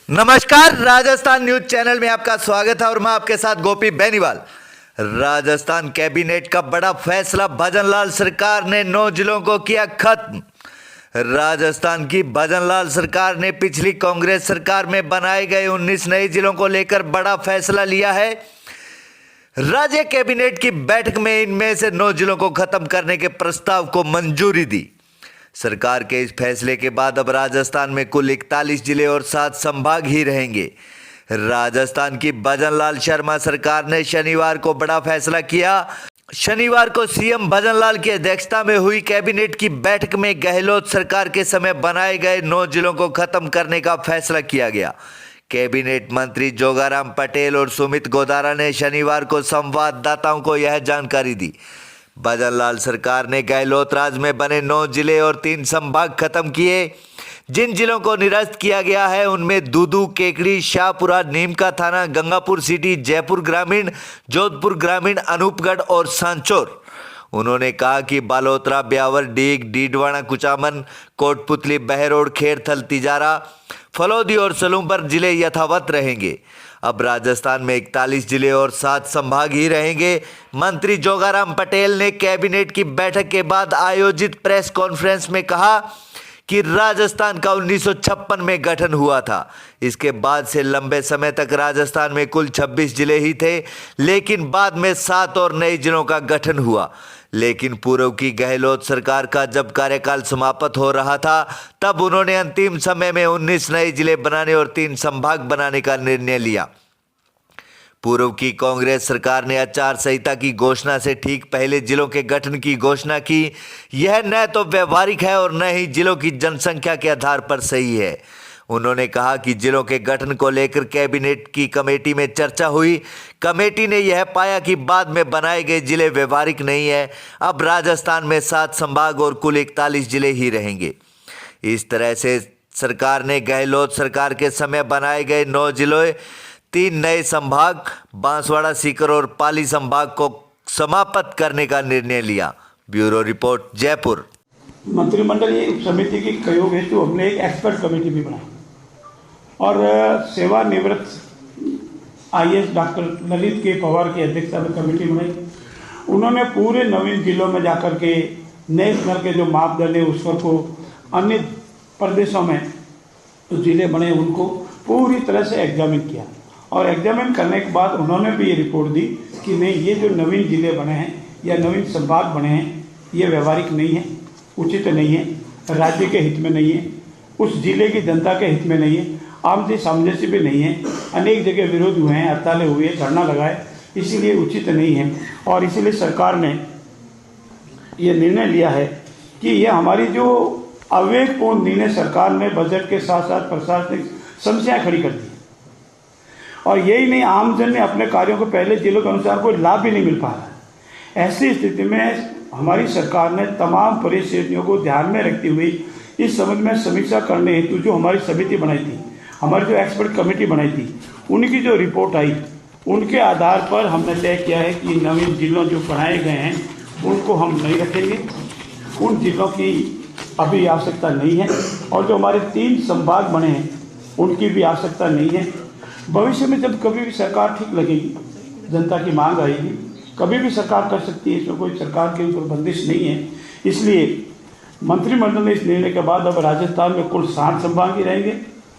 नमस्कार, Rajasthan news channel में आपका स्वागत है और मैं आपके साथ गोपी बेनीवाल। राजस्थान कैबिनेट का बड़ा फैसला, भजनलाल सरकार ने 9 जिलों को किया खत्म। राजस्थान की भजनलाल सरकार ने पिछली कांग्रेस सरकार में बनाए गए 19 नए जिलों को लेकर बड़ा फैसला लिया है। राज्य कैबिनेट की बैठक में इनमें से 9 जिलों को खत्म करने के प्रस्ताव को मंजूरी दी। सरकार के इस फैसले के बाद अब राजस्थान में कुल 41 जिले और 7 संभाग ही रहेंगे। राजस्थान की भजनलाल शर्मा सरकार ने शनिवार को बड़ा फैसला किया। शनिवार को सीएम भजनलाल की अध्यक्षता में हुई कैबिनेट की बैठक में गहलोत सरकार के समय बनाए गए 9 जिलों को खत्म करने का फैसला किया गया। कैबिनेट मंत्री जोगाराम पटेल और सुमित गोदारा ने शनिवार को संवाददाताओं को यह जानकारी दी। भजनलाल सरकार ने गहलोत राज में बने 9 जिले और 3 संभाग खत्म किए। जिन जिलों को निरस्त किया गया है उनमें दूदू, केकड़ी, शाहपुरा, नीमका थाना, गंगापुर सिटी, जयपुर ग्रामीण, जोधपुर ग्रामीण, अनूपगढ़ और सांचौर। उन्होंने कहा कि बालोतरा, ब्यावर, डीग, डीडवाना, कुचामन, कोटपुतली, बहरोड, खेड़थल, तिजारा, फलौदी और सलूमपुर जिले यथावत रहेंगे। अब राजस्थान में 41 जिले और 7 संभाग ही रहेंगे। मंत्री जोगाराम पटेल ने कैबिनेट की बैठक के बाद आयोजित प्रेस कॉन्फ्रेंस में कहा कि राजस्थान का 1956 में गठन हुआ था। इसके बाद से लंबे समय तक राजस्थान में कुल 26 जिले ही थे, लेकिन बाद में 7 और नए जिलों का गठन हुआ। लेकिन पूर्व की गहलोत सरकार का जब कार्यकाल समाप्त हो रहा था तब उन्होंने अंतिम समय में 19 नए जिले बनाने और 3 संभाग बनाने का निर्णय लिया। पूर्व की कांग्रेस सरकार ने आचार संहिता की घोषणा से ठीक पहले जिलों के गठन की घोषणा की। यह न तो व्यवहारिक है और न ही जिलों की जनसंख्या के आधार पर सही है। उन्होंने कहा कि जिलों के गठन को लेकर कैबिनेट की कमेटी में चर्चा हुई। कमेटी ने यह पाया कि बाद में बनाए गए जिले व्यवहारिक नहीं है। अब राजस्थान में 7 संभाग और कुल 41 जिले ही रहेंगे। इस तरह से सरकार ने गहलोत सरकार के समय बनाए गए 9 जिलों, 3 नए संभाग, बांसवाड़ा, सीकर और पाली संभाग को समाप्त करने का निर्णय लिया। Bureau report, Jaipur. मंत्रिमंडलीय समिति की सहयोग हेतु हमने एक एक्सपर्ट कमेटी भी बनाई और सेवानिवृत्त आईएएस डॉक्टर ललित के पवार की अध्यक्षता में कमेटी बनाई। उन्होंने पूरे नवीन जिलों में जाकर के नए स्तर के जो मापदंड है उस पर को अन्य प्रदेशों में जो जिले बने उनको पूरी तरह से एग्जामिन किया और एग्जामिन करने के बाद उन्होंने भी ये रिपोर्ट दी कि नहीं, ये जो नवीन जिले बने हैं या नवीन संभाग बने हैं ये व्यवहारिक नहीं है, उचित नहीं है, राज्य के हित में नहीं है, उस जिले की जनता के हित में नहीं है, आम सामंजस्य भी नहीं है। अनेक जगह विरोध हुए हैं, हड़तालें हुई, धरना लगाए, इसीलिए उचित नहीं है। और इसीलिए सरकार ने ये निर्णय लिया है कि ये हमारी जो अविवेकपूर्ण निर्णय सरकार ने बजट के साथ साथ प्रशासनिक समस्याएं खड़ी कर दी और यही नहीं, आमजन ने अपने कार्यों को पहले जिलों के अनुसार कोई लाभ भी नहीं मिल पा रहा है। ऐसी स्थिति में हमारी सरकार ने तमाम परिस्थितियों को ध्यान में रखते हुए इस संबंध में समीक्षा करने हेतु जो हमारी समिति बनाई थी, हमारी जो एक्सपर्ट कमेटी बनाई थी, उनकी जो रिपोर्ट आई उनके आधार पर हमने तय किया है कि नवीन जिलों जो बनाए गए हैं उनको हम नहीं रखेंगे, उन जिलों की अभी आवश्यकता नहीं है और जो हमारे 3 संभाग बने हैं उनकी भी आवश्यकता नहीं है। भविष्य में जब कभी भी सरकार ठीक लगेगी, जनता की मांग आएगी, कभी भी सरकार कर सकती है, इसमें कोई सरकार के ऊपर बंदिश नहीं है। इसलिए मंत्रिमंडल ने इस निर्णय के बाद अब राजस्थान में कुल 7 संभाग ही रहेंगे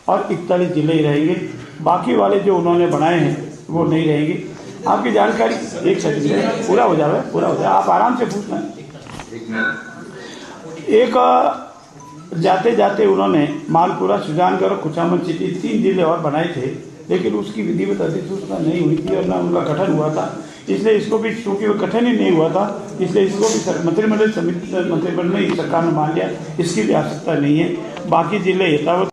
और 41 जिले ही रहेंगे। बाकी वाले जो उन्होंने बनाए हैं वो नहीं रहेंगे। आपकी जानकारी एक सेकंड पूरा हो जाए, आप आराम से पूछना। एक जाते जाते उन्होंने मालपुरा, सुजानगढ़ और कुचामन सिटी 3 जिले और बनाए थे, लेकिन उसकी विधिवत अधिसूचना नहीं हुई थी और न उनका गठन हुआ था। इसलिए इसको भी, चूँकि वो गठन ही नहीं हुआ था, इसलिए इसको भी मंत्रिमंडल ने सरकार ने मान लिया, इसकी भी आवश्यकता नहीं है। बाकी जिले यथावत